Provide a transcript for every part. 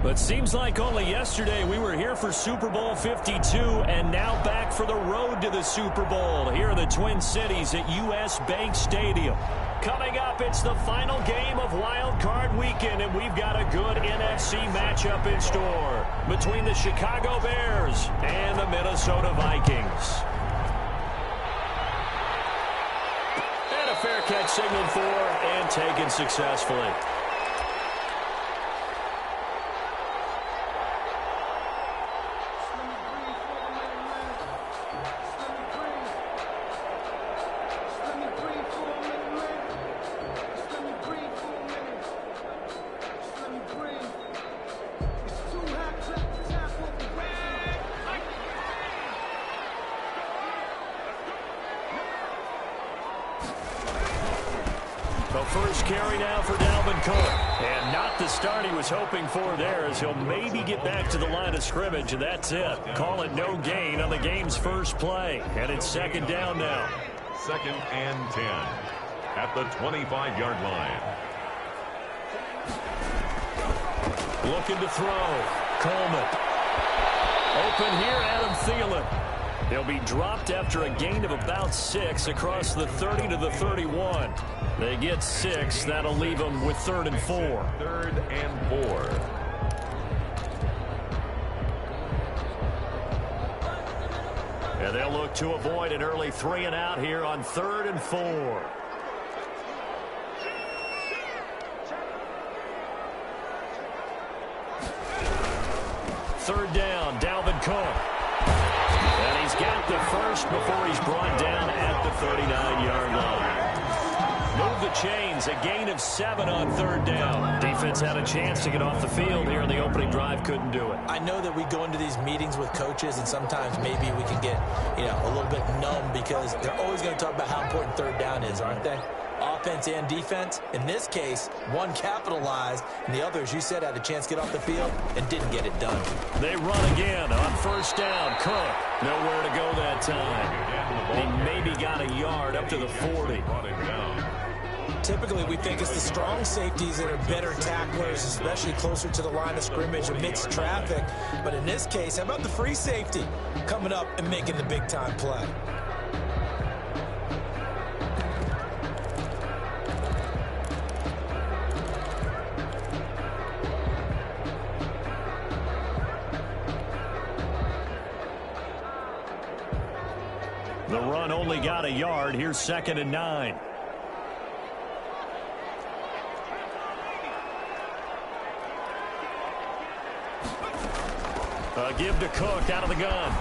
But seems like only yesterday we were here for Super Bowl 52 and now back for the road to the Super Bowl here in the Twin Cities at U.S. Bank Stadium. Coming up, it's the final game of Wild Card Weekend, and we've got a good NFC matchup in store between the Chicago Bears and the Minnesota Vikings. And a fair catch signaled for and taken successfully. The first carry now for Dalvin Cook. And not the start he was hoping for there, as he'll maybe get back to the line of scrimmage, and that's it. Call it no gain on the game's first play. And it's second down now. 2nd and 10 at the 25-yard line. Looking to throw. Coleman. Open here, Adam Thielen. He'll be dropped after a gain of about 6 across the 30 to the 31. They get 6. That'll leave them with 3rd and 4. 3rd and 4. And they'll look to avoid an early 3 and out here on 3rd and 4. Third down, Dalvin Cook. And he's got the first before he's brought down at the 39-yard line. Move the chains, a gain of 7 on 3rd down. Defense had a chance to get off the field here in the opening drive, couldn't do it. I know that we go into these meetings with coaches, and sometimes maybe we can get, a little bit numb because they're always going to talk about how important 3rd down is, aren't they? Offense and defense. In this case, one capitalized, and the other, as you said, had a chance to get off the field and didn't get it done. They run again on 1st down. Cook, nowhere to go that time. He maybe got a yard up to the 40. Typically, we think it's the strong safeties that are better tacklers, especially closer to the line of scrimmage amidst traffic. But in this case, how about the free safety coming up and making the big-time play? The run only got a yard. Here's 2nd and 9. Give to Cook out of the gun.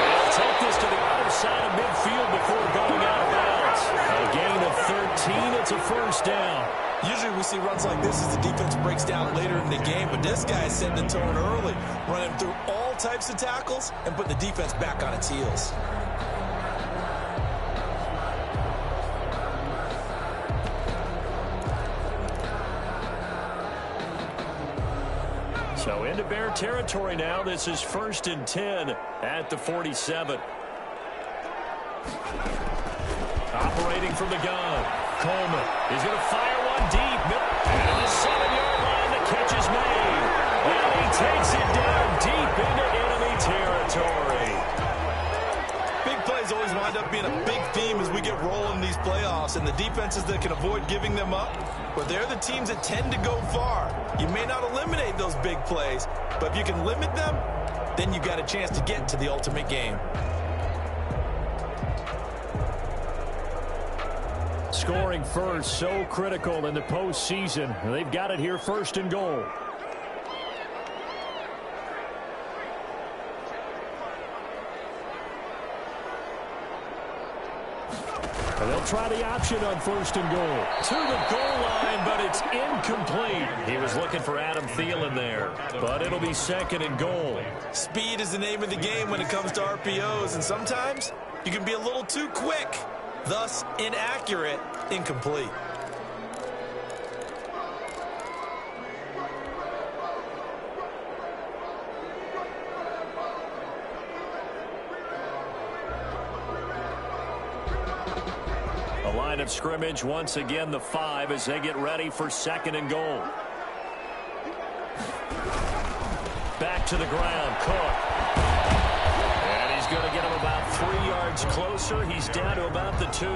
He'll take this to the other side of midfield before going out of bounds. A gain of 13. It's a 1st down. Usually we see runs like this as the defense breaks down later in the game, but this guy is setting the tone early, running through all types of tackles and putting the defense back on its heels. So into Bear territory now. This is 1st and 10 at the 47. Operating from the gun. Coleman is going to fire one deep. And the 7-yard line, the catch is made. And he takes it down deep into enemy territory. Big plays always wind up being a big theme as we get rolling in these playoffs, and the defenses that can avoid giving them up, but they're the teams that tend to go far. You may not eliminate those big plays, but if you can limit them, then you've got a chance to get to the ultimate game. Scoring first, so critical in the postseason. They've got it here, 1st and goal. And they'll try the option on 1st and goal. To the goal line, but it's incomplete. He was looking for Adam Thielen there, but it'll be 2nd and goal. Speed is the name of the game when it comes to RPOs, and sometimes you can be a little too quick, thus inaccurate, incomplete. The line of scrimmage, once again, the 5 as they get ready for 2nd and goal. to the ground. Cook. And he's going to get him about 3 yards closer. He's down to about the 2.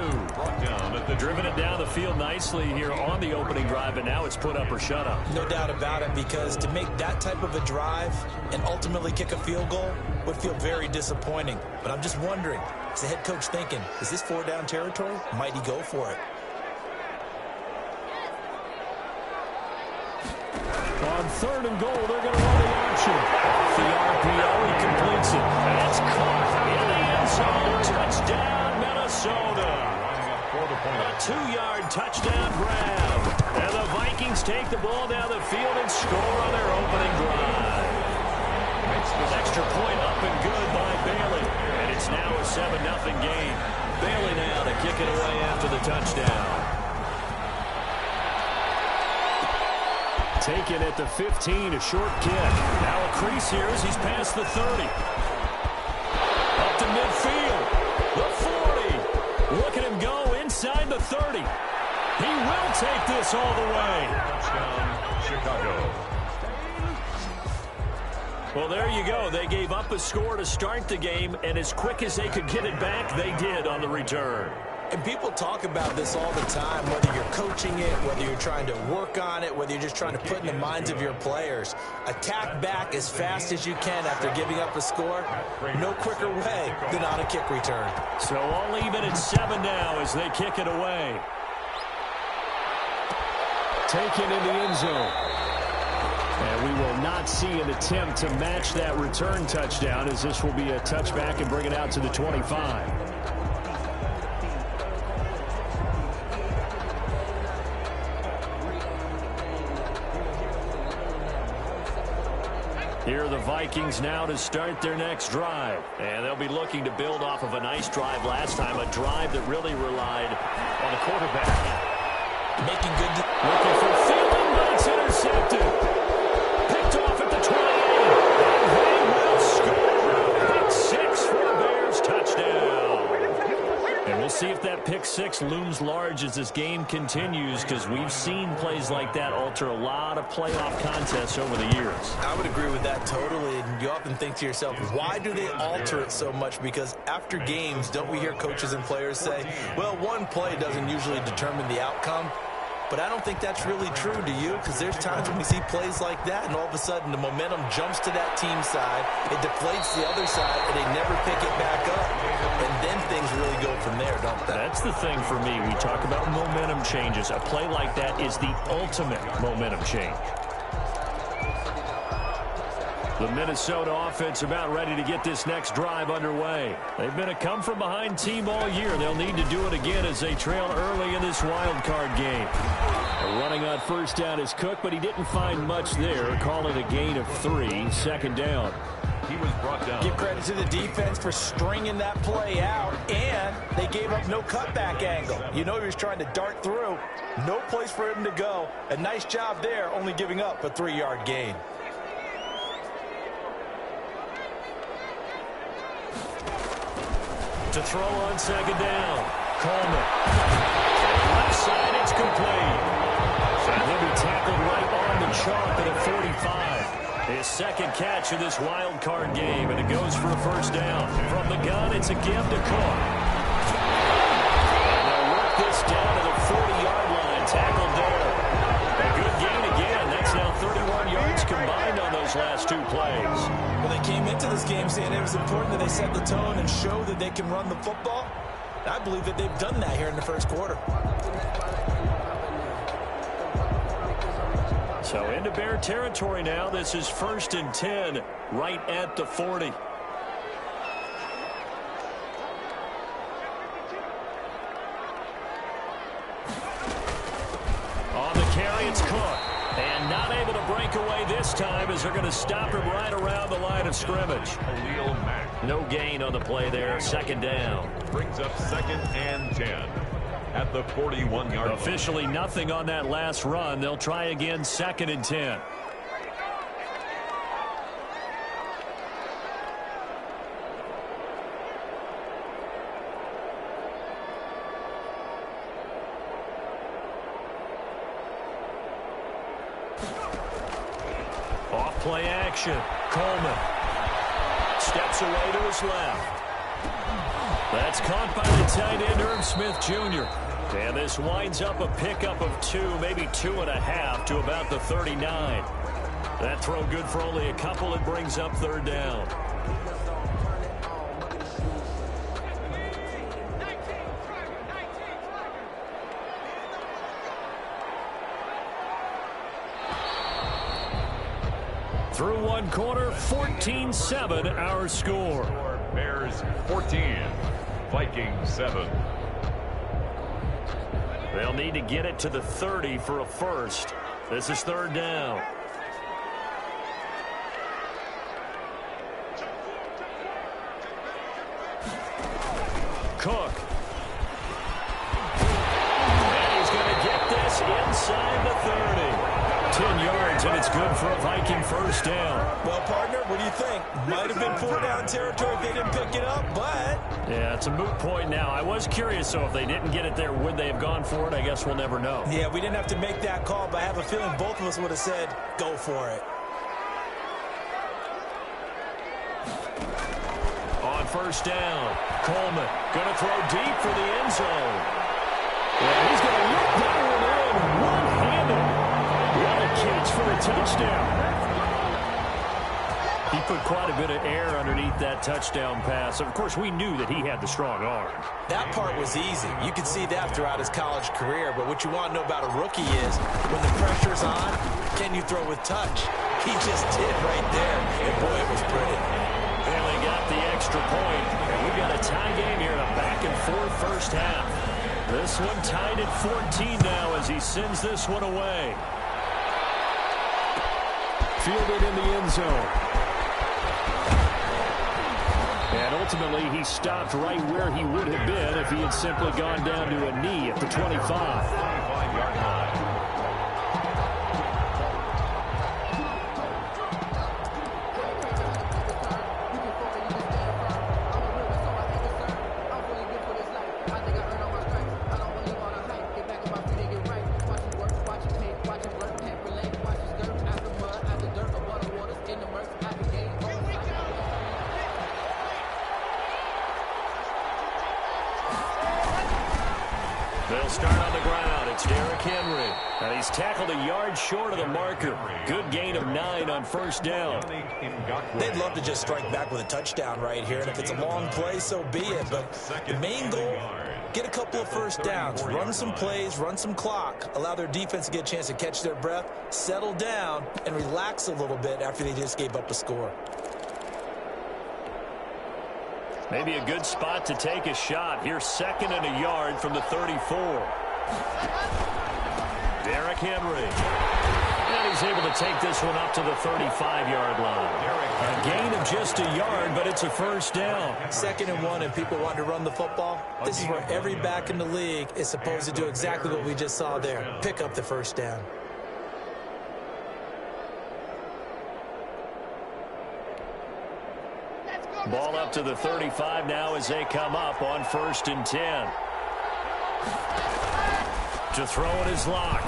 Driven it down the field nicely here on the opening drive, and now it's put up or shut up. No doubt about it, because to make that type of a drive and ultimately kick a field goal would feel very disappointing. But I'm just wondering, is the head coach thinking, is this 4-down territory? Might he go for it? On 3rd and goal, they're going to run the option. Off the RPO, he completes it. And it's caught in the end zone. Touchdown, Minnesota. A 2-yard touchdown grab. And the Vikings take the ball down the field and score on their opening drive. Extra point up and good by Bailey. And it's now a 7-0 game. Bailey now to kick it away after the touchdown. Taken at the 15, a short kick. Now a crease here as he's past the 30. Up to midfield. The 40. Look at him go inside the 30. He will take this all the way. Touchdown, Chicago. Well, there you go. They gave up a score to start the game, and as quick as they could get it back, they did on the return. And people talk about this all the time, whether you're coaching it, whether you're trying to work on it, whether you're just trying to put in the minds of your players. Attack back as fast as you can after giving up a score. No quicker way than on a kick return. So all even at 7 now as they kick it away. Taken in the end zone. And we will not see an attempt to match that return touchdown, as this will be a touchback and bring it out to the 25. Here are the Vikings now to start their next drive. And they'll be looking to build off of a nice drive last time, a drive that really relied on the quarterback. Making good. Looking for Thielen, but it's intercepted. Picked off at the 28. They will score. Pick 6 for the Bears. Touchdown. And we'll see if that pick 6 looms large as this game continues, because we've seen plays like that alter a lot of playoff contests over the years. I would agree with that totally. And you often think to yourself, why do they alter it so much? Because after games, don't we hear coaches and players say, well, one play doesn't usually determine the outcome? But I don't think that's really true, do you? Because there's times when we see plays like that, and all of a sudden the momentum jumps to that team side, it deflates the other side, and they never pick it back up. And then things really go from there, don't they? That's the thing for me. We talk about momentum changes. A play like that is the ultimate momentum change. The Minnesota offense about ready to get this next drive underway. They've been a come-from-behind team all year. They'll need to do it again as they trail early in this wild card game. Running on first down is Cook, but he didn't find much there. Call it a gain of 3, 2nd down. He was brought down. Give credit to the defense for stringing that play out, and they gave up no cutback angle. You know he was trying to dart through. No place for him to go. A nice job there, only giving up a 3-yard gain. To throw on 2nd down. Coleman. Left side, it's complete. And he'll be tackled right on the chalk at a 45. His 2nd catch of this wild card game, and it goes for a 1st down. From the gun, it's a give to Cook. They'll work this down to the 40-yard line. Tackled there. A good gain again. That's now 31 yards combined on those last 2 plays. Well, they came into this game saying it was important that they set the tone and show that they can run the football. I believe that they've done that here in the 1st quarter. So into Bear territory now. This is 1st and 10 right at the 40. On the carry, it's Cook. And not able to break away this time as they're going to stop him right around the line of scrimmage. Khalil Mack. No gain on the play there. 2nd down. Brings up 2nd and 10 at the 41-yard line. Officially nothing on that last run. They'll try again 2nd and 10. Off play action. Coleman steps away to his left. That's caught by the tight end, Irv Smith Jr. And this winds up a pickup of 2, maybe 2.5 to about the 39. That throw good for only a couple. It brings up third down. Through one quarter, 14-7 our score. Bears 14, Vikings 7. They'll need to get it to the 30 for a first. This is third down. Cook. And he's going to get this inside the 30. 10 yards, and it's good for a Viking first down. Well, partner, what do you think? Might have been 4-down territory if they didn't pick it up, but... Yeah, it's a moot point now. I was curious, so if they didn't get it there, would they have gone for it? I guess we'll never know. Yeah, we didn't have to make that call, but I have a feeling both of us would have said, go for it. On first down, Coleman going to throw deep for the end zone. And he's going to look that one in one-handed. What a catch for the touchdown. He put quite a bit of air underneath that touchdown pass. Of course, we knew that he had the strong arm. That part was easy. You could see that throughout his college career. But what you want to know about a rookie is when the pressure's on, can you throw with touch? He just did right there. And boy, it was pretty. And they got the extra point. And we've got a tie game here in a back-and-forth first half. This one tied at 14 now as he sends this one away. Fielded in the end zone. And ultimately, he stopped right where he would have been if he had simply gone down to a knee at the 25. 25-yard line. They'll start on the ground. It's Derrick Henry. And he's tackled a yard short of the marker. Good gain of 9 on first down. They'd love to just strike back with a touchdown right here. And if it's a long play, so be it. But the main goal, get a couple of first downs. Run some plays, run some clock. Allow their defense to get a chance to catch their breath, settle down, and relax a little bit after they just gave up a score. Maybe a good spot to take a shot. Here's 2nd and a yard from the 34. Derrick Henry. And he's able to take this one up to the 35-yard line. A gain of just a yard, but it's a first down. 2nd and 1, and people want to run the football. This is where every back in the league is supposed to do exactly what we just saw there. Pick up the first down. Ball up to the 35 now as they come up on 1st and 10. To throw it is Locke.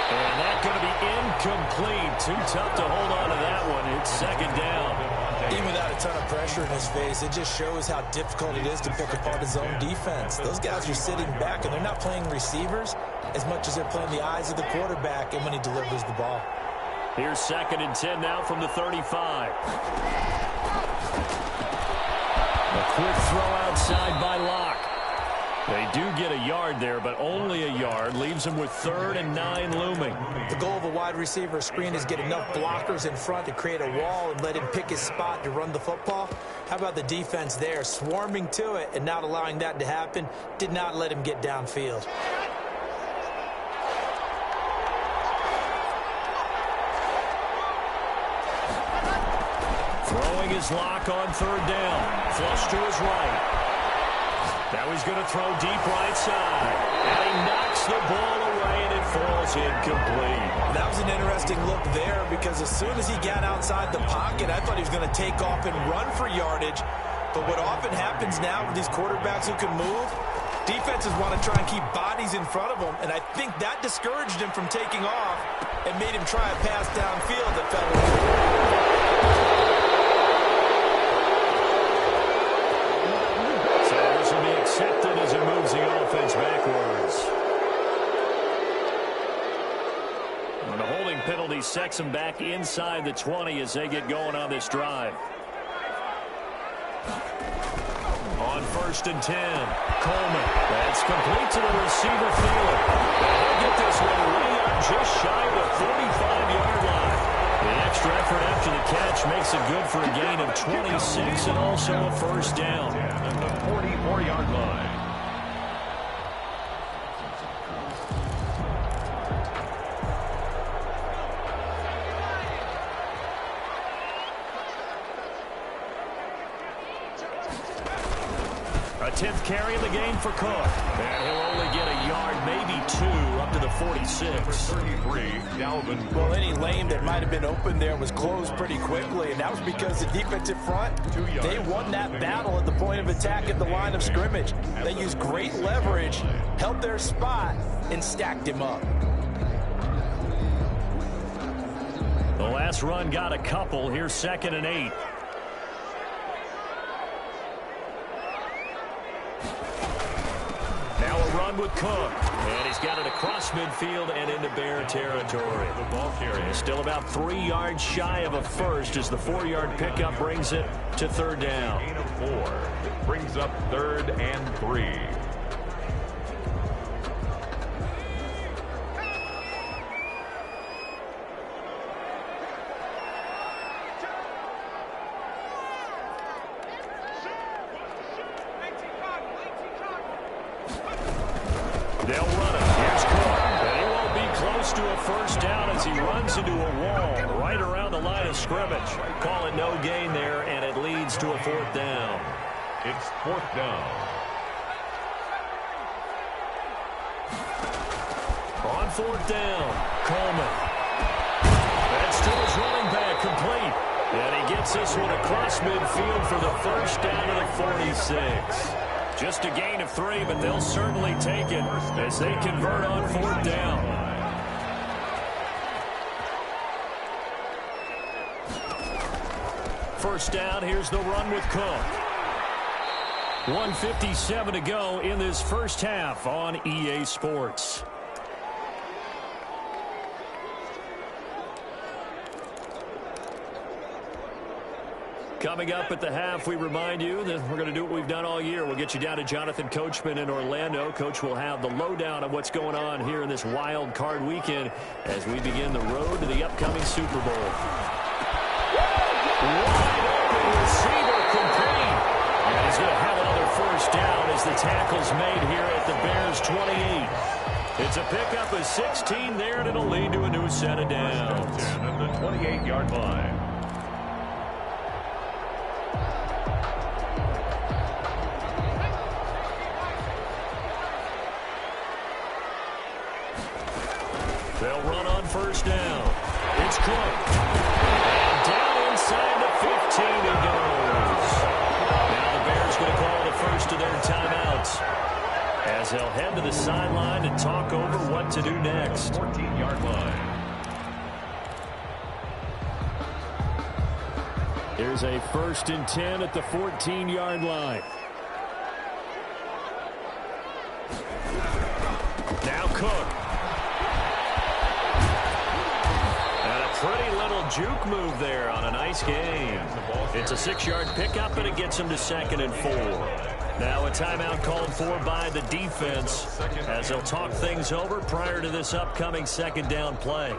And that's going to be incomplete. Too tough to hold on to that one. It's 2nd down. Even without a ton of pressure in his face, it just shows how difficult it is to pick apart his own defense. Those guys are sitting back, and they're not playing receivers as much as they're playing the eyes of the quarterback and when he delivers the ball. Here's 2nd and 10 now from the 35. A quick throw outside by Locke. They do get a yard there, but only a yard. Leaves them with 3rd and 9 looming. The goal of a wide receiver screen is get enough blockers in front to create a wall and let him pick his spot to run the football. How about the defense there, swarming to it and not allowing that to happen? Did not let him get downfield. Throwing his Locke on 3rd down. Flush to his right. Now he's going to throw deep right side. And he knocks the ball away, and it falls incomplete. That was an interesting look there because as soon as he got outside the pocket, I thought he was going to take off and run for yardage. But what often happens now with these quarterbacks who can move, Defenses want to try and keep bodies in front of them, and I think that discouraged him from taking off and made him try a pass downfield that fell So this will be accepted as it moves the offense backwards. And the holding penalty sets them back inside the 20 as they get going on this drive. On 1st and 10, Coleman. That's complete to the receiver field. They'll get this one way up just shy of the 45-yard line. The extra effort after the catch makes it good for a gain of 26 and also a first down. At the 44-yard line. A 10th carry in the game for Cook. And he'll only get a yard, maybe 2, up to the 46. 33, Dalvin. Well, any lane that might have been open there was closed pretty quickly, and that was because the defensive front, they won that battle at the point of attack at the line of scrimmage. They used great leverage, held their spot, and stacked him up. The last run got a couple. Here's 2nd and 8. With Cook, and he's got it across midfield and into Bear territory. The ball carrier. Still about 3 yards shy of a first as the 4-yard pickup brings it to 3rd down. Gain of 4. It brings up 3rd and 3. They'll run it. Here's Cook. And he won't be close to a first down as he runs into a wall right around the line of scrimmage. Call it no gain there, and it leads to a 4th down. It's 4th down. On 4th down, Coleman. That's to his running back, complete. And he gets this one across midfield for the first down to the 46. Just a gain of 3, but they'll certainly take it as they convert on 4th down. First down, here's the run with Cook. 1:57 to go in this first half on EA Sports. Coming up at the half, we remind you that we're going to do what we've done all year. We'll get you down to Jonathan Coachman in Orlando. Coach will have the lowdown of what's going on here in this wild card weekend as we begin the road to the upcoming Super Bowl. Wide open receiver complete. And he's going to have another first down as the tackle's made here at the Bears' 28. It's a pickup of 16 there, and it'll lead to a new set of downs. At the 28-yard line. They'll run on first down. It's Cook. And down inside the 15 he goes. Now the Bears going to call the first of their timeouts as they'll head to the sideline and talk over what to do next. 14-yard line. Here's a 1st and 10 at the 14-yard line. Now Cook. Pretty little juke move there on a nice game. It's a 6-yard pickup, and it gets him to 2nd and 4. Now a timeout called for by the defense as they'll talk things over prior to this upcoming 2nd down play.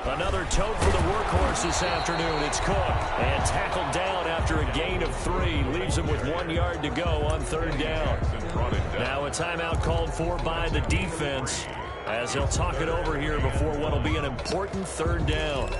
Another tote for the workhorse this afternoon. It's Cook. And tackled down after a gain of 3. Leaves him with 1 yard to go on 3rd down. Now a timeout called for by the defense as they'll talk it over here before what will be an important 3rd down.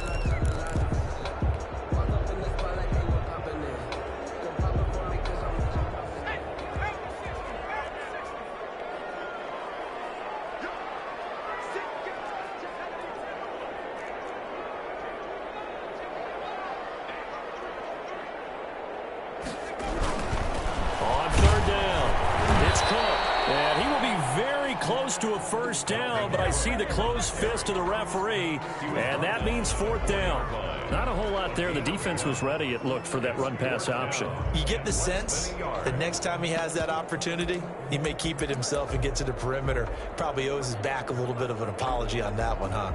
close to a first down, but I see the closed fist of the referee, and that means fourth down. Not a whole lot there. The defense was ready, it looked, for that run-pass option. You get the sense that next time he has that opportunity, he may keep it himself and get to the perimeter. Probably owes his back a little bit of an apology on that one, huh?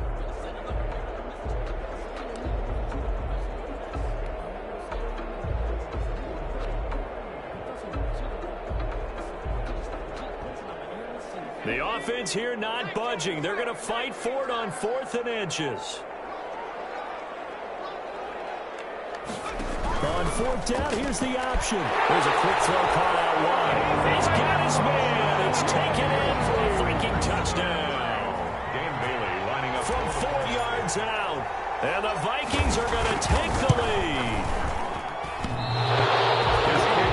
The offense here not budging. They're going to fight for it on 4th and inches. On 4th down, here's the option. There's a quick throw caught out wide. He's got his man. It's taken in for a freaking touchdown. Dan Bailey lining up from 4 yards out. And the Vikings are going to take the lead.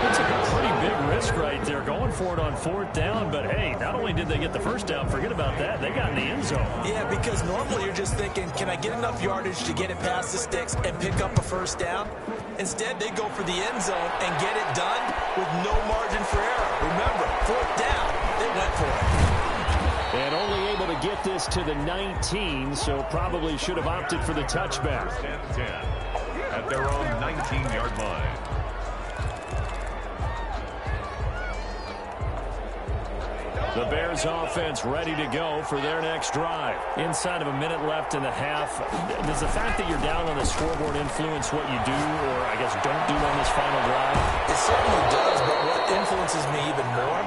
It's a pretty big risk right there, going for it on 4th down. But, hey, not only did they get the first down, forget about that, they got in the end zone. Yeah, because normally you're just thinking, can I get enough yardage to get it past the sticks and pick up a first down? Instead, they go for the end zone and get it done with no margin for error. Remember, 4th down, they went for it. And only able to get this to the 19, so probably should have opted for the touchback. 10-10 at their own 19-yard line. The Bears offense ready to go for their next drive. Inside of a minute left in the half, does the fact that you're down on the scoreboard influence what you do, or I guess don't do on this final drive? It certainly does, but what influences me even more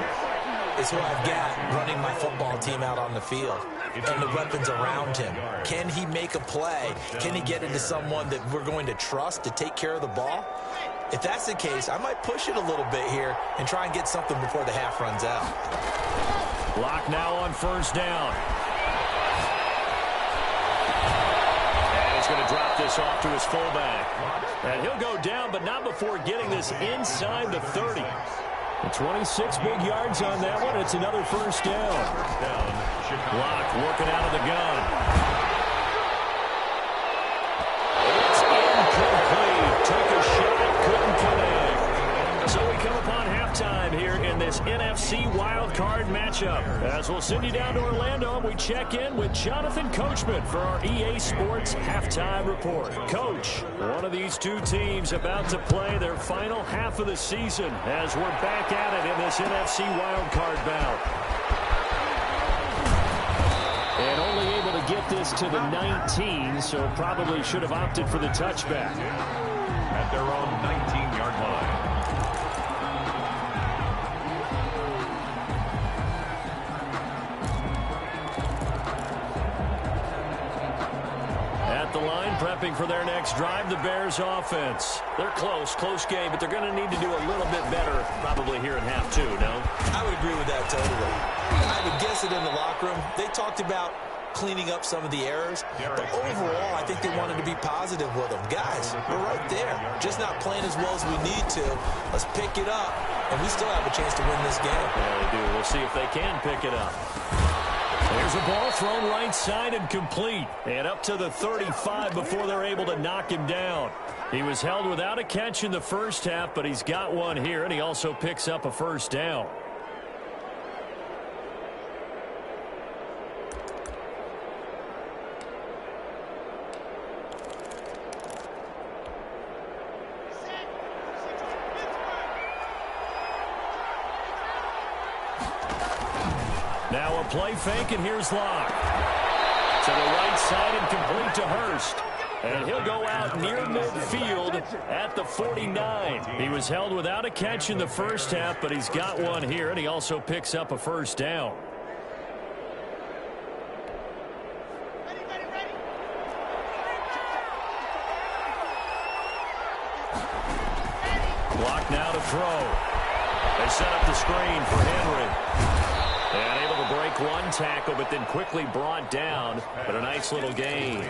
is who I've got running my football team out on the field and the weapons around him. Can he make a play? Can he get into someone that we're going to trust to take care of the ball? If that's the case, I might push it a little bit here and try and get something before the half runs out. Lock now on 1st down. And he's going to drop this off to his fullback. And he'll go down, but not before getting this inside the 30. 26 big yards on that one. It's another first down. Lock working out of the gun. It's incomplete. Took a shot, couldn't connect. So we come upon halftime here in this NFC wildcard matchup. As we'll send you down to Orlando, we check in with Jonathan Coachman for our EA Sports Halftime Report. Coach, one of these two teams about to play their final half of the season as we're back at it in this NFC wildcard bout. And only able to get this to the 19, so probably should have opted for the touchback. At their own 19-yard line. The line prepping for their next drive, the Bears offense. They're close game, but they're going to need to do a little bit better probably here in half 2, no? I would agree with that totally. I would guess it in the locker room. They talked about cleaning up some of the errors, but overall, I think they wanted to be positive with them. Guys, we're right there. Just not playing as well as we need to. Let's pick it up, and we still have a chance to win this game. Yeah, they do. We'll see if they can pick it up. There's a ball thrown right side and complete. And up to the 35 before they're able to knock him down. He was held without a catch in the first half, but he's got one here, and he also picks up a first down. Now a play fake, and here's Locke. To the right side and complete to Hurst. And he'll go out near midfield at the 49. He was held without a catch in the first half, but he's got one here, and he also picks up a first down. Clock now to throw. They set up the screen for Henry. And able to break one tackle, but then quickly brought down. But a nice little gain.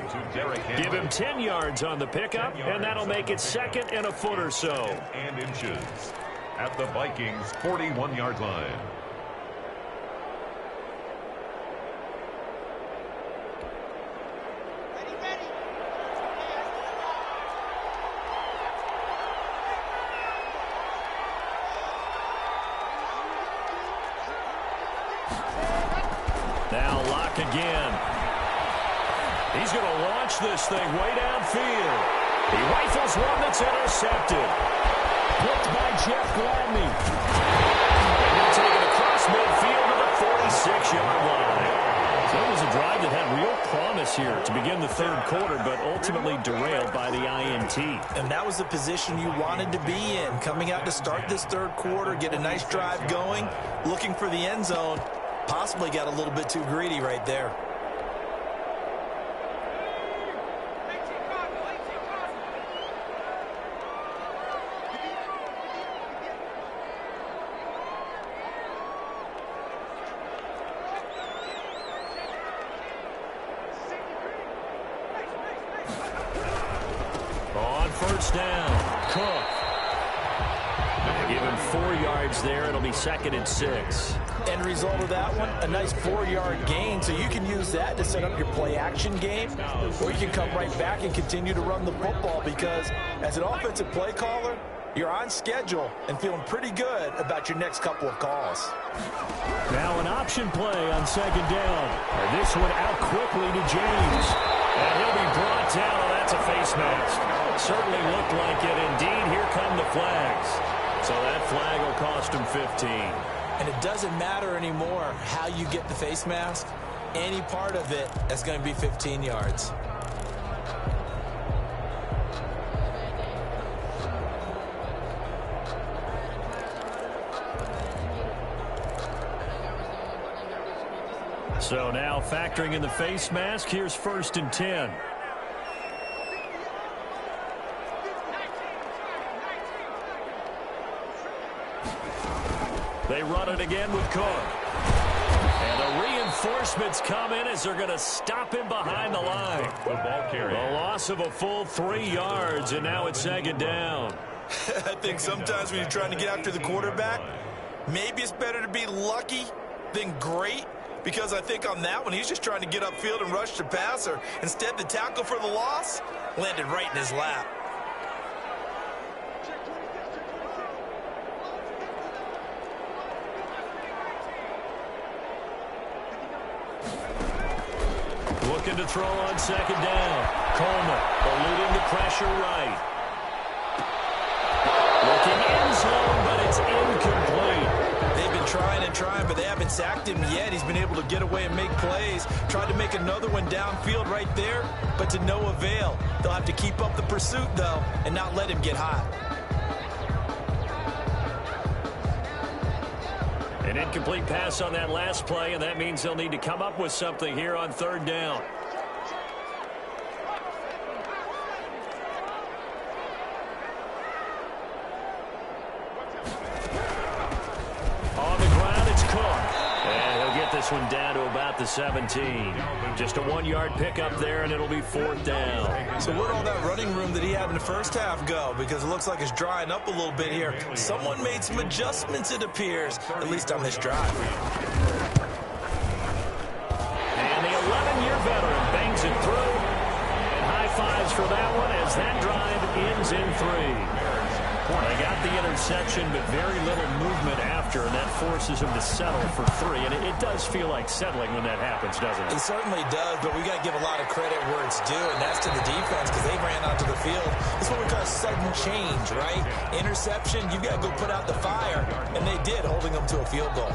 Give him 10 yards on the pickup, and that'll make it second and a foot or so. And inches at the Vikings' 41-yard line. back again. He's going to launch this thing way downfield. He rifles one that's intercepted. Picked by Jeff Gladney. And he'll take it across midfield to the 46-yard line. So it was a drive that had real promise here to begin the third quarter, but ultimately derailed by the INT. And that was the position you wanted to be in, coming out to start this third quarter, get a nice drive going, looking for the end zone. Possibly got a little bit too greedy right there. First down, Cook. Give him 4 yards there. It'll be 2nd and 6. End result of that one, a nice 4-yard gain. So you can use that to set up your play-action game, or you can come right back and continue to run the football because as an offensive play caller, you're on schedule and feeling pretty good about your next couple of calls. Now an option play on 2nd down. And this one out quickly to James. And he'll be brought down, and that's a face mask. Certainly looked like it. Indeed, here come the flags. So that flag will cost him 15. And it doesn't matter anymore how you get the face mask. Any part of it, that's going to be 15 yards. So now factoring in the face mask, here's 1st and 10. They run it again with Cook. And the reinforcements come in as they're going to stop him behind the line. The ball carrier. The loss of a full 3 yards, and now it's 2nd down. I think sometimes when you're trying to get after the quarterback, maybe it's better to be lucky than great. Because I think on that one, he's just trying to get upfield and rush the passer. Instead, the tackle for the loss landed right in his lap. Looking to throw on 2nd down. Coleman eluding the pressure right. Looking end zone, but it's incomplete. They've been trying and trying, but they haven't sacked him yet. He's been able to get away and make plays. Tried to make another one downfield right there, but to no avail. They'll have to keep up the pursuit, though, and not let him get hot. An incomplete pass on that last play, and that means they'll need to come up with something here on 3rd down. On the ground, it's Cook. And he'll get this one down to about the 17. Just a 1-yard pickup there, and it'll be 4th down. So where'd all that running room that he had in the first half go? Because it looks like it's drying up a little bit here. Someone made some adjustments, it appears, at least on this drive. And the 11-year veteran bangs it through. And high fives for that one as that drive ends in 3. They got the interception, but very little movement after, and that forces him to settle for 3. And it does feel like settling when that happens, doesn't it? It certainly does, but we got to give a lot of credit where it's due, and that's to the defense because they ran onto the field. This is what we call sudden change, right? Interception, you got to go put out the fire, and they did, holding them to a field goal.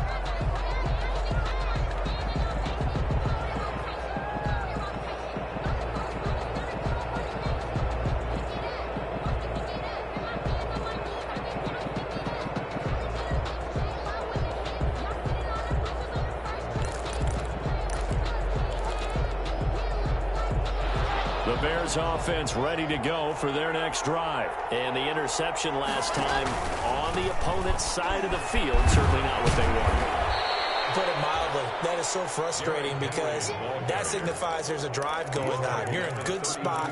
The Bears offense ready to go for their next drive. And the interception last time on the opponent's side of the field, certainly not what they wanted. Put it mildly, that is so frustrating because that signifies there's a drive going on. You're in a good spot,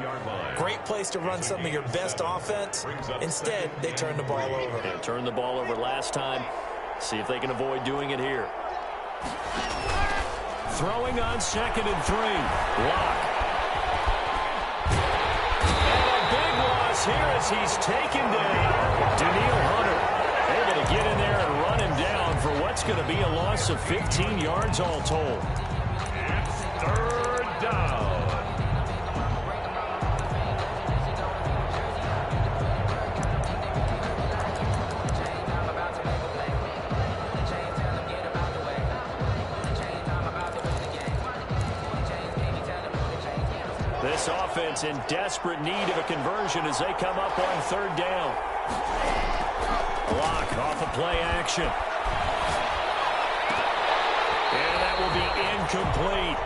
great place to run some of your best offense. Instead, they turn the ball over. They turned the ball over last time. See if they can avoid doing it here. Throwing on 2nd and 3. Lock. Here as he's taken down. Daniil Hunter able to get in there and run him down for what's going to be a loss of 15 yards all told. defense in desperate need of a conversion as they come up on third down. Block off of play action. And that will be incomplete.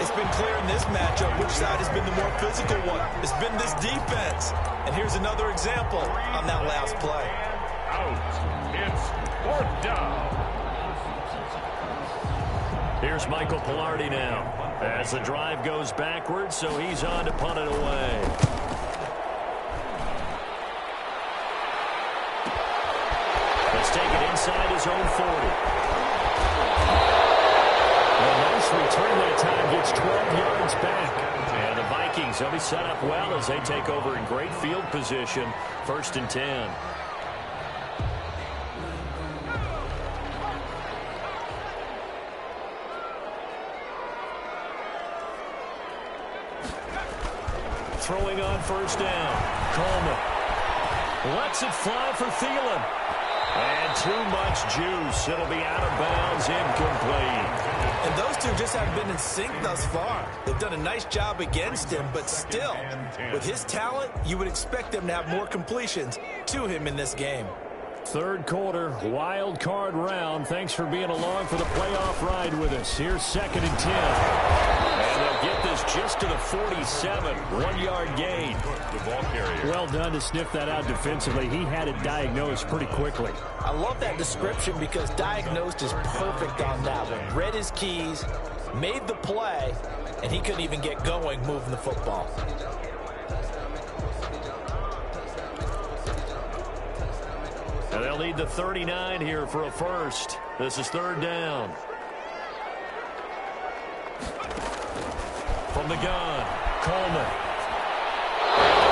It's been clear in this matchup which side has been the more physical one. It's been this defense. And here's another example on that last play. Out. It's fourth down. Here's Michael Pilardi now as the drive goes backwards, so he's on to punt it away. Let's take it inside his own 40. Well, nice return that time, gets 12 yards back. And the Vikings, they'll be set up well as they take over in great field position, 1st and 10. Throwing on first down. Coleman lets it fly for Thielen. And too much juice. It'll be out of bounds, incomplete. And those two just haven't been in sync thus far. They've done a nice job against him, but still, with his talent, you would expect them to have more completions to him in this game. Third quarter, wild card round. Thanks for being along for the playoff ride with us. Here's 2nd and 10. And they'll get this just to the 47. 1-yard gain. The ball carrier. Well done to sniff that out defensively. He had it diagnosed pretty quickly. I love that description because diagnosed is perfect on that one. Read his keys, made the play, and he couldn't even get going moving the football. And they'll need the 39 here for a first. This is 3rd down. From the gun, Coleman.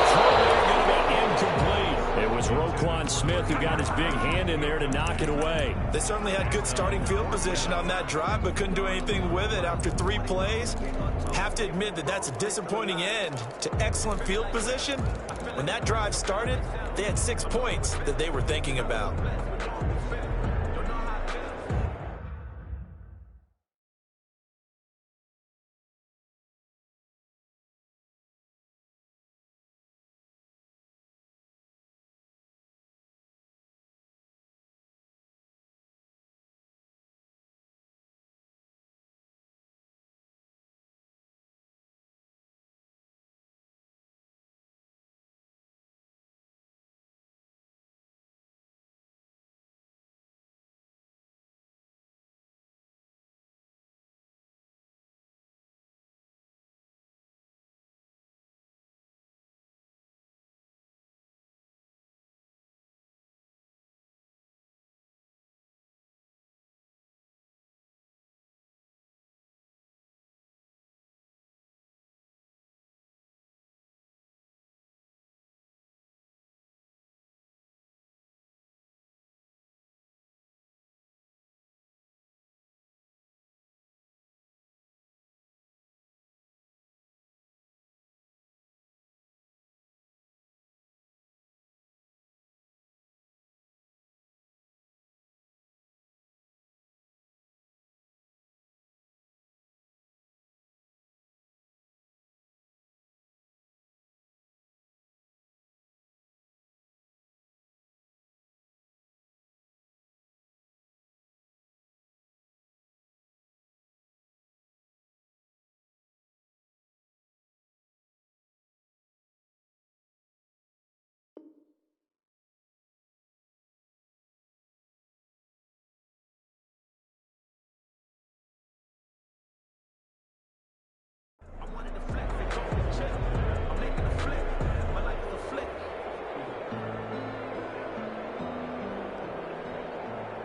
Throw going to be incomplete. It was Roquan Smith who got his big hand in there to knock it away. They certainly had good starting field position on that drive, but couldn't do anything with it after 3 plays. Have to admit that that's a disappointing end to excellent field position. When that drive started, they had 6 points that they were thinking about.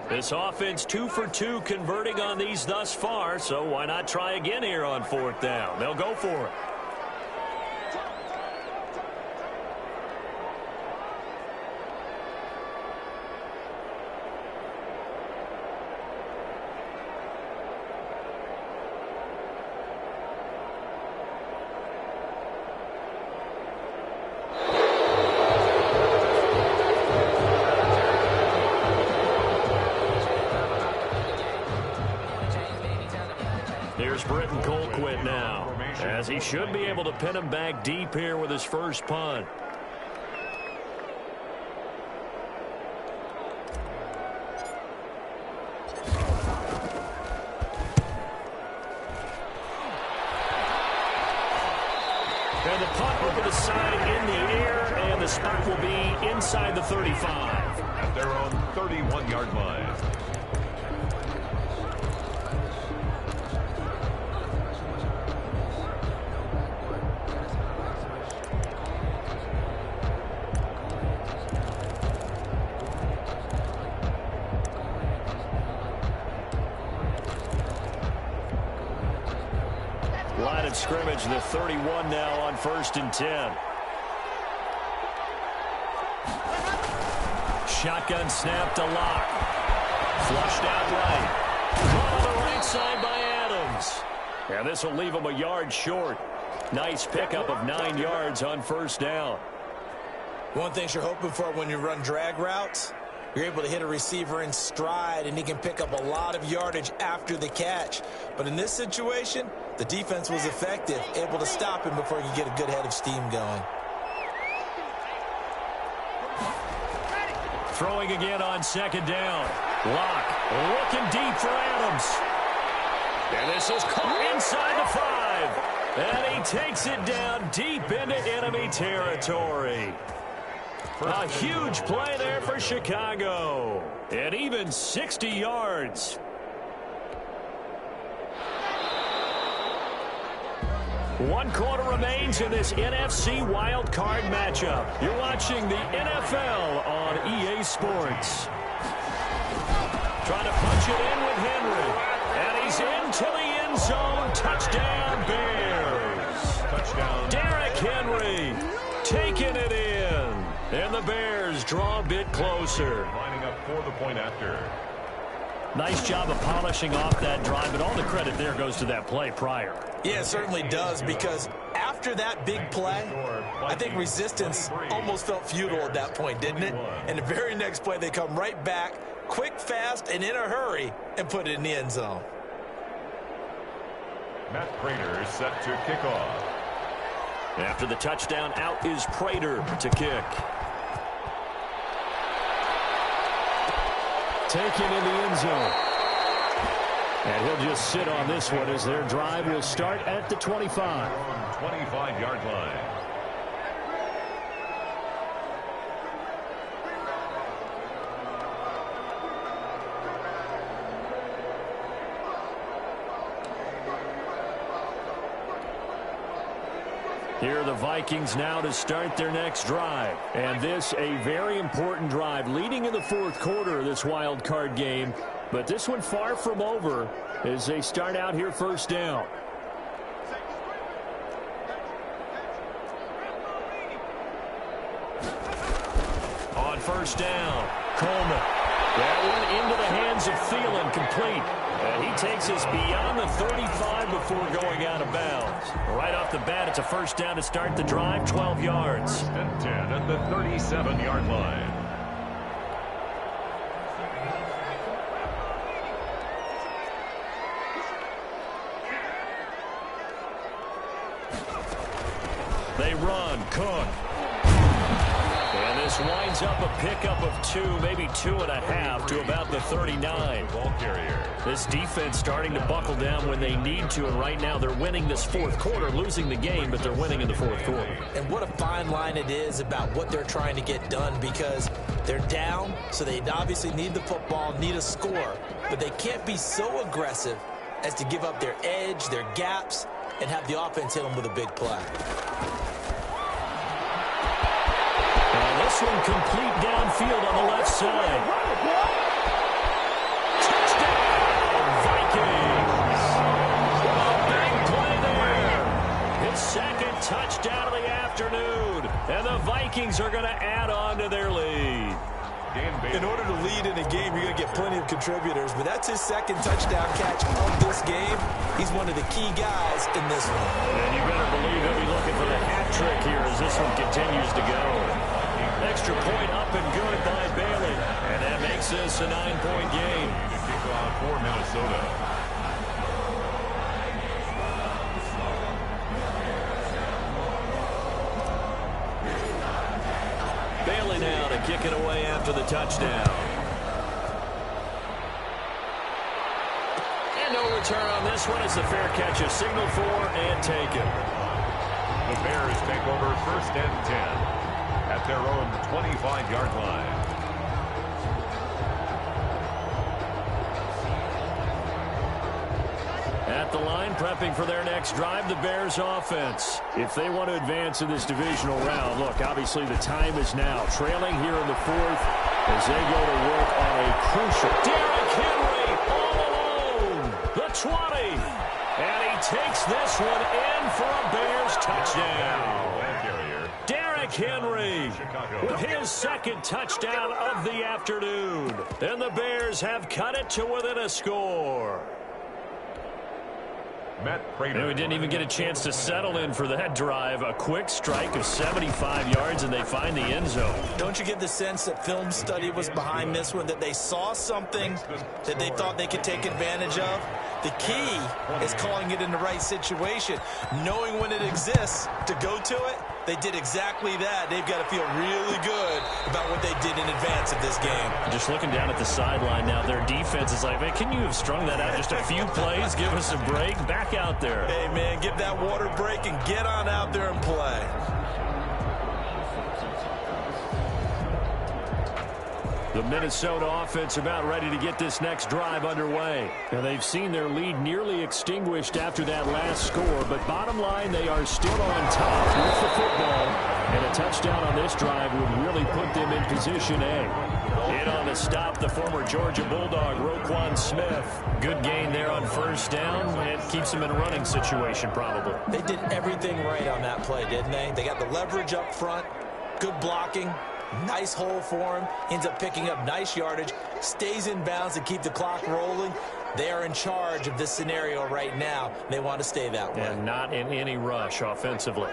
This offense 2 for 2 converting on these thus far, so why not try again here on 4th down? They'll go for it. Here's Britton Colquitt now. as he should be able to pin him back deep here with his first punt. And the punt over the side in the air, and the spot will be inside the 35. At their own 31-yard line. Line of scrimmage, the 31 now on 1st and 10. Shotgun snap to Locke. Flushed out right. Caught on the right side by Adams. And this will leave him a yard short. Nice pickup of 9 yards on 1st down. One thing you're hoping for when you run drag routes, you're able to hit a receiver in stride, and he can pick up a lot of yardage after the catch. But in this situation, the defense was effective, able to stop him before he could get a good head of steam going. Throwing again on 2nd down. Locke looking deep for Adams. And this is caught inside the 5. And he takes it down deep into enemy territory. A huge play there for Chicago. And even 60 yards. One quarter remains in this NFC wild card matchup. You're watching the NFL on EA Sports. Trying to punch it in with Henry. And he's into the end zone. Touchdown, Bears. Touchdown. Derrick Henry taking it in. And the Bears draw a bit closer. Lining up for the point after. Nice job of polishing off that drive, but all the credit there goes to that play prior. Yeah, it certainly does, because after that big play, I think resistance almost felt futile at that point, didn't it? And the very next play, they come right back, quick, fast, and in a hurry, and put it in the end zone. Matt Prater set to kick off. After the touchdown, out is Prater to kick. Taken in the end zone. And he'll just sit on this one as their drive will start at the 25. 25-yard line. Here are the Vikings now to start their next drive. And this a very important drive leading in the 4th quarter of this wild card game. But this one far from over as they start out here 1st down. On 1st down, Coleman. That one into the hands of Thielen, complete. And he takes us beyond the 35 before going out of bounds. Right off the bat, it's a 1st down to start the drive, 12 yards. 1st and 10 at the 37-yard line. They run, Cook. And this winds up a pickup of 2, maybe 2.5 to about the 39. Ball carrier. This defense starting to buckle down when they need to, and right now they're winning this 4th quarter, losing the game, but they're winning in the 4th quarter. And what a fine line it is about what they're trying to get done, because they're down, so they obviously need the football, need a score, but they can't be so aggressive as to give up their edge, their gaps, and have the offense hit them with a big play. And this one complete downfield on the left side. Touchdown, Vikings! A big play there. His 2nd touchdown of the afternoon. And the Vikings are going to add on to their lead. In order to lead in a game, you're going to get plenty of contributors, but that's his 2nd touchdown catch of this game. He's one of the key guys in this one. And you better believe he'll be looking for the hat trick here as this one continues to go. Extra point up and good by Bailey. And that makes this a 9-point game. To kick off for Minnesota. take it away after the touchdown. And no return on this one. It's a fair catch, a signal for and taken. The Bears take over 1st and 10 at their own 25-yard line. At the line, prepping for their next drive, the Bears offense. If they want to advance in this divisional round, look, obviously the time is now. Trailing here in the 4th as they go to work on a crucial. Derrick Henry all alone. The 20. And he takes this one in for a Bears touchdown. Derrick Henry with his 2nd touchdown of the afternoon. And the Bears have cut it to within a score. And we didn't even get a chance to settle in for that drive. A quick strike of 75 yards, and they find the end zone. Don't you get the sense that film study was behind this one, that they saw something that they thought they could take advantage of? The key is calling it in the right situation, knowing when it exists to go to it. They did exactly that. They've got to feel really good about what they did in advance of this game. Just looking down at the sideline now, their defense is like, man, can you have strung that out just a few plays? Give us a break. Back out there. Hey, man, give that water break and get on out there and play. The Minnesota offense about ready to get this next drive underway. Now, they've seen their lead nearly extinguished after that last score, but bottom line, they are still on top with the football. And a touchdown on this drive would really put them in position A. In on the stop, the former Georgia Bulldog, Roquan Smith. Good gain there on 1st down. It keeps them in a running situation, probably. They did everything right on that play, didn't they? They got the leverage up front, good blocking. Nice hole for him. Ends up picking up nice yardage. Stays in bounds to keep the clock rolling. They are in charge of this scenario right now. They want to stay that way. And not in any rush offensively.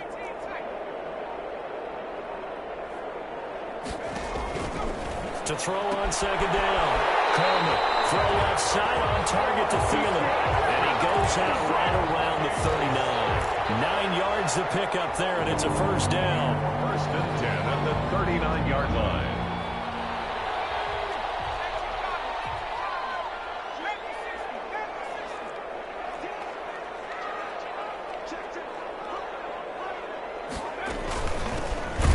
To throw on 2nd down. Coleman. Throw left side on target to Thielen. And he goes out right around the 39. 9 yards to pick up there, and it's a 1st down. 1st and 10 at the 39-yard line.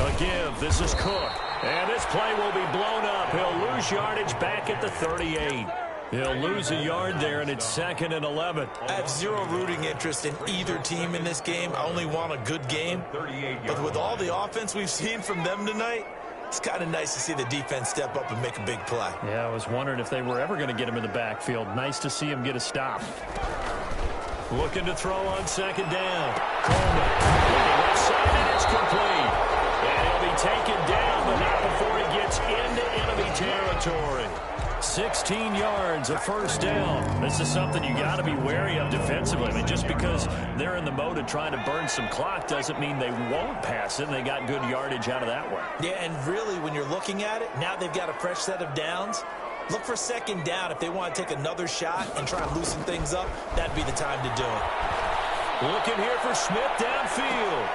A give. This is Cook. And this play will be blown up. He'll lose yardage back at the 38. He'll lose a yard there, and it's 2nd and 11. I have zero rooting interest in either team in this game. I only want a good game. But with all the offense we've seen from them tonight, it's kind of nice to see the defense step up and make a big play. Yeah, I was wondering if they were ever going to get him in the backfield. Nice to see him get a stop. Looking to throw on 2nd down. Coleman. Left side, and it's complete. And he'll be taken down, but not before he gets into enemy territory. 16 yards, a 1st down. This is something you got to be wary of defensively. I mean, just because they're in the mode of trying to burn some clock doesn't mean they won't pass it. They got good yardage out of that one. Yeah, and really, when you're looking at it, now they've got a fresh set of downs. Look for 2nd down. If they want to take another shot and try and loosen things up, that'd be the time to do it. Looking here for Smith downfield.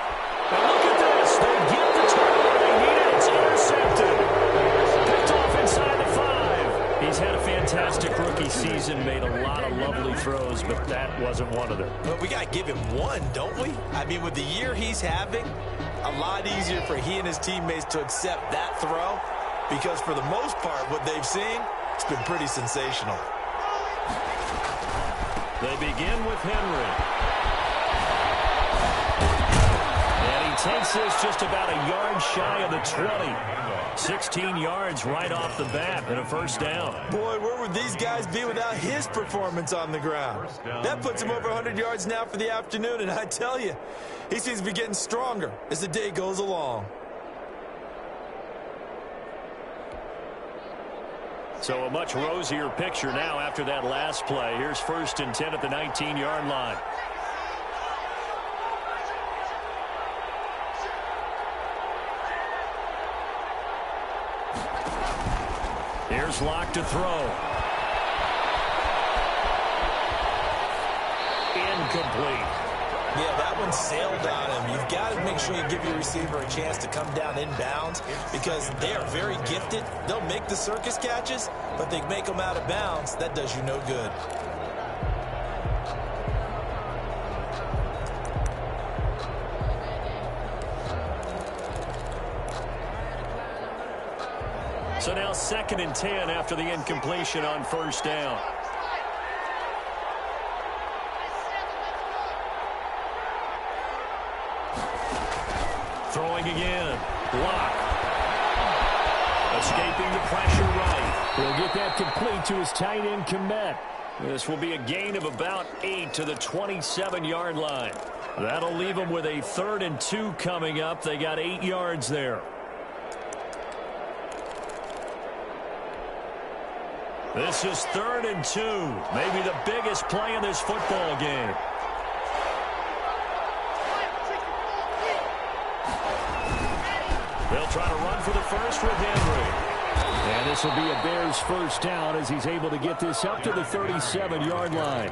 And look at this. They get the turnover they needed. It's intercepted. Picked off inside the 5. He's had a fantastic rookie season, made a lot of lovely throws, but that wasn't one of them. But we got to give him one, don't we? I mean, with the year he's having, a lot easier for he and his teammates to accept that throw because for the most part, what they've seen, it's been pretty sensational. They begin with Henry. And he takes this just about a yard shy of the 20. 16 yards right off the bat and a 1st down. Boy, where would these guys be without his performance on the ground? That puts him over 100 yards now for the afternoon, and I tell you, he seems to be getting stronger as the day goes along. So a much rosier picture now after that last play. Here's 1st and 10 at the 19-yard line. Here's Locke to throw. Incomplete. Yeah, that one sailed on him. You've got to make sure you give your receiver a chance to come down inbounds because they are very gifted. They'll make the circus catches, but they make them out of bounds. That does you no good. So now 2nd and 10 after the incompletion on 1st down. Throwing again. Block. Escaping the pressure right. He'll get that complete to his tight end Komet. This will be a gain of about 8 to the 27-yard line. That'll leave them with a 3rd and 2 coming up. They got 8 yards there. This is 3rd and 2. Maybe the biggest play in this football game. They'll try to run for the first with Henry. And this will be a Bears first down as he's able to get this up to the 37-yard line.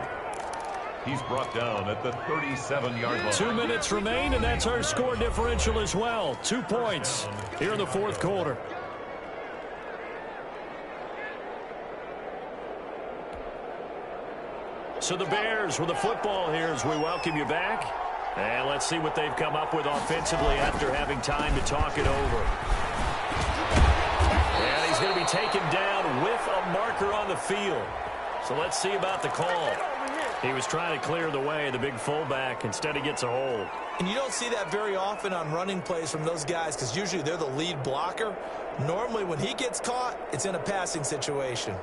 He's brought down at the 37-yard line. 2 minutes remain, and that's our score differential as well. 2 points here in the 4th quarter. So the Bears with the football here as we welcome you back. And let's see what they've come up with offensively after having time to talk it over. And he's going to be taken down with a marker on the field. So let's see about the call. He was trying to clear the way, the big fullback. Instead, he gets a hold. And you don't see that very often on running plays from those guys because usually they're the lead blocker. Normally, when he gets caught, it's in a passing situation.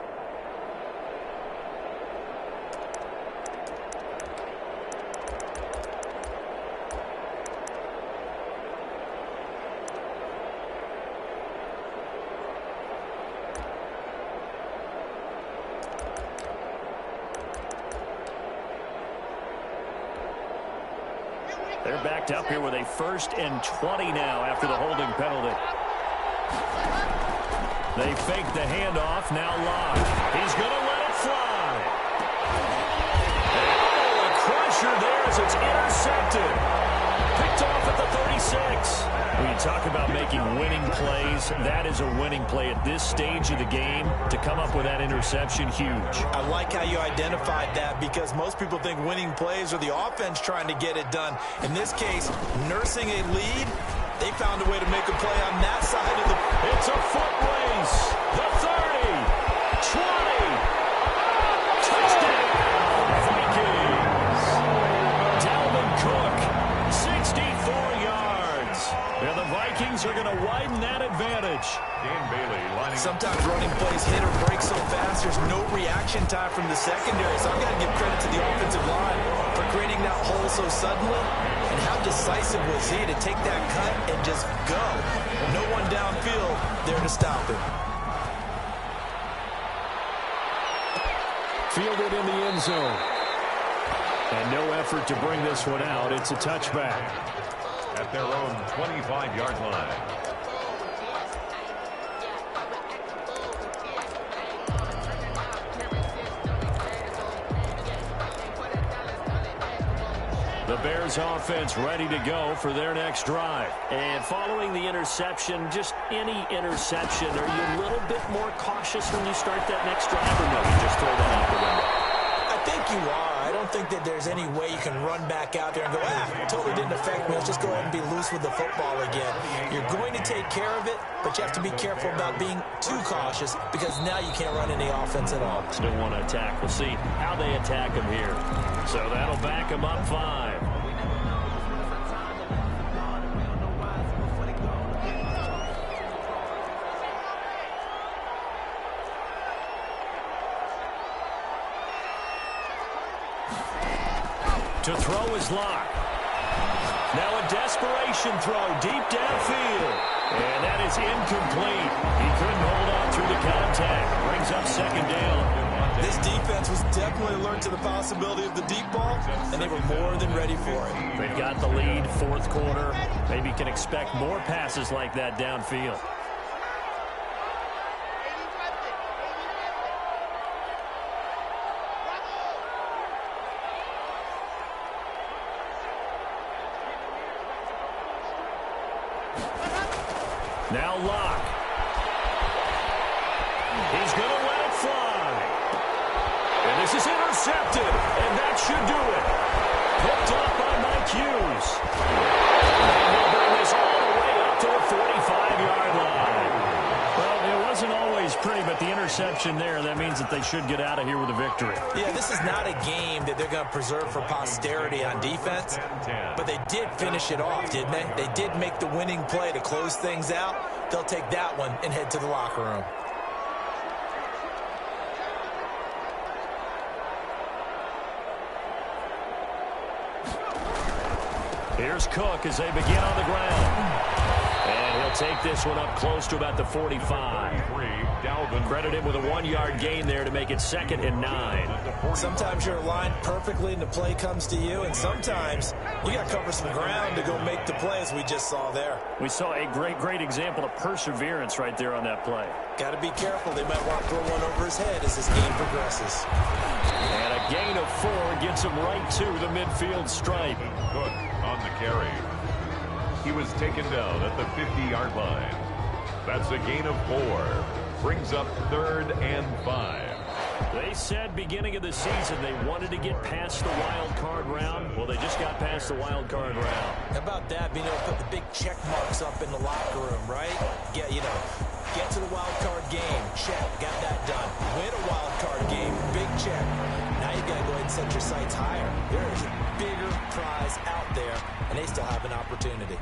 They're backed up here with a 1st and 20 now after the holding penalty. They fake the handoff, now locked. He's going to let it fly. Oh, a crusher there as it's intercepted. Picked off at the 36. When you talk about making winning plays, that is a winning play at this stage of the game. To come up with that interception, huge. I like how you identified that because most people think winning plays are the offense trying to get it done. In this case, nursing a lead, they found a way to make a play on that side of the... It's a foot race. The 30, 20. Touchdown, Vikings. Dalvin Cook, 64 yards. And the Vikings are going to widen that advantage. Dan Bailey lining up. Sometimes running plays hit or break so fast, there's no reaction time from the secondary. So I've got to give credit to the offensive line for creating that hole so suddenly. And how decisive was he to take that cut and just go? No one downfield there to stop him. Fielded in the end zone. And no effort to bring this one out. It's a touchback. At their own 25-yard line. The Bears offense ready to go for their next drive. And following the interception, just any interception, are you a little bit more cautious when you start that next drive, or no, you just throw that out the window? I think you are. I don't think that there's any way you can run back out there and go, it totally didn't affect me. Let's just go ahead and be loose with the football again. You're going to take care of it, but you have to be careful about being too cautious because now you can't run any offense at all. Still want to attack. We'll see how they attack him here. So that'll back him up 5. To throw his lock. Now a desperation throw deep downfield. And that is incomplete. He couldn't hold on through the contact. Brings up 2nd down. This defense was definitely alert to the possibility of the deep ball, and they were more than ready for it. They've got the lead, 4th quarter. Maybe can expect more passes like that downfield. Now Locke. He's going to let it fly. And this is intercepted. And that should do it. Picked up by Mike Hughes. And they'll bring this all the way up to the 45-yard line. Well, it wasn't always pretty, but the interception there, that means that they should get out of here with a victory. Yeah, this is not a game that they're going to preserve for posterity on defense, but they did finish it off, didn't they? They did make the winning play to close things out. They'll take that one and head to the locker room. Here's Cook as they begin on the ground. And he'll take this one up close to about the 45. Credit him with a 1-yard gain there to make it 2nd and 9. Sometimes you're aligned perfectly and the play comes to you, and sometimes you got to cover some ground to go make the play, as we just saw there. We saw a great example of perseverance right there on that play. Got to be careful. They might want to throw one over his head as this game progresses. And a gain of 4 gets him right to the midfield stripe. Cook on the carry. He was taken down at the 50-yard line. That's a gain of 4. Brings up 3rd and 5. They said beginning of the season they wanted to get past the wild card round. Well, they just got past the wild card round. How about that, being able to put the big check marks up in the locker room, right? Get to the wild card game. Check. Got that done. Win a wild card game. Big check. Now you got to go ahead and set your sights higher. There's a bigger prize out there, and they still have an opportunity.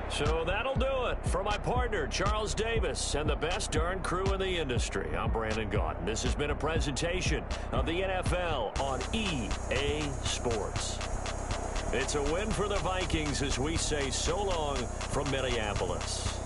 So that'll do it. For my partner, Charles Davis, and the best darn crew in the industry, I'm Brandon Gaudin. This has been a presentation of the NFL on EA Sports. It's a win for the Vikings as we say so long from Minneapolis.